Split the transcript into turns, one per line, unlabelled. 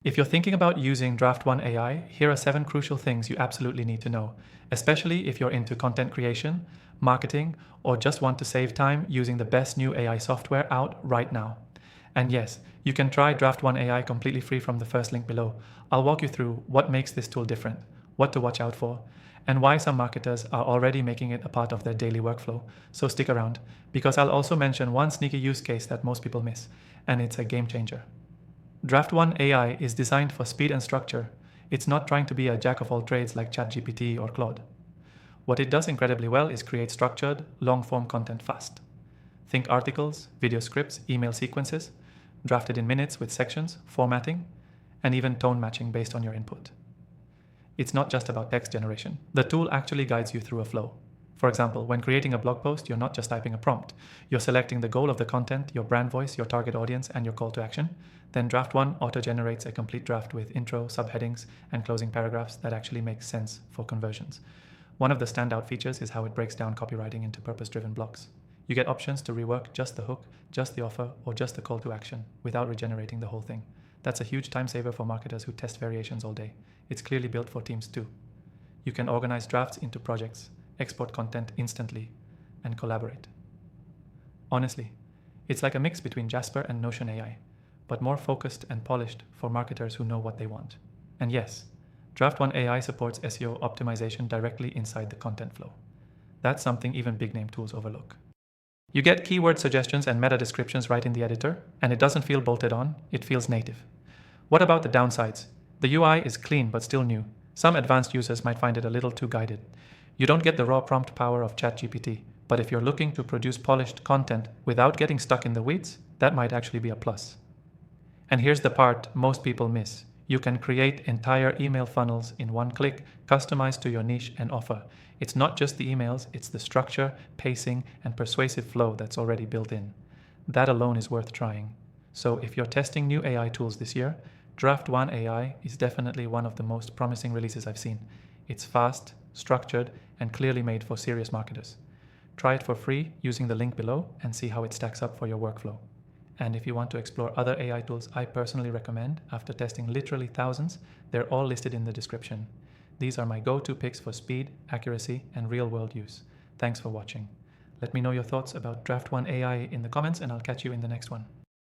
If you're thinking about using Draft1 AI, here are 7 crucial things you absolutely need to know, especially if you're into content creation, marketing, or just want to save time using the best new AI software out right now. And yes, you can try Draft1 AI completely free from the first link below. I'll walk you through what makes this tool different, what to watch out for, and why some marketers are already making it a part of their daily workflow. So stick around, because I'll also mention one sneaky use case that most people miss, and it's a game changer. Draft1 AI is designed for speed and structure. It's not trying to be a jack of all trades like ChatGPT or Claude. What it does incredibly well is create structured, long-form content fast. Think articles, video scripts, email sequences, drafted in minutes with sections, formatting, and even tone matching based on your input. It's not just about text generation. The tool actually guides you through a flow. For example, when creating a blog post, you're not just typing a prompt. You're selecting the goal of the content, your brand voice, your target audience, and your call to action. Then Draft1 auto-generates a complete draft with intro, subheadings, and closing paragraphs that actually make sense for conversions. One of the standout features is how it breaks down copywriting into purpose-driven blocks. You get options to rework just the hook, just the offer, or just the call to action without regenerating the whole thing. That's a huge time saver for marketers who test variations all day. It's clearly built for teams too. You can organize drafts into projects, export content instantly, and collaborate. Honestly, it's like a mix between Jasper and Notion AI, but more focused and polished for marketers who know what they want. And yes, Draft1 AI supports SEO optimization directly inside the content flow. That's something even big-name tools overlook. You get keyword suggestions and meta descriptions right in the editor, and it doesn't feel bolted on, it feels native. What about the downsides? The UI is clean but still new. Some advanced users might find it a little too guided. You don't get the raw prompt power of ChatGPT, but if you're looking to produce polished content without getting stuck in the weeds, that might actually be a plus. And here's the part most people miss. You can create entire email funnels in one click, customized to your niche and offer. It's not just the emails, it's the structure, pacing, and persuasive flow that's already built in. That alone is worth trying. So if you're testing new AI tools this year, Draft1 AI is definitely one of the most promising releases I've seen. It's fast, structured, and clearly made for serious marketers. Try it for free using the link below and see how it stacks up for your workflow. And if you want to explore other AI tools I personally recommend after testing literally thousands, they're all listed in the description. These are my go-to picks for speed, accuracy, and real-world use. Thanks for watching. Let me know your thoughts about Draft1 AI in the comments, and I'll catch you in the next one.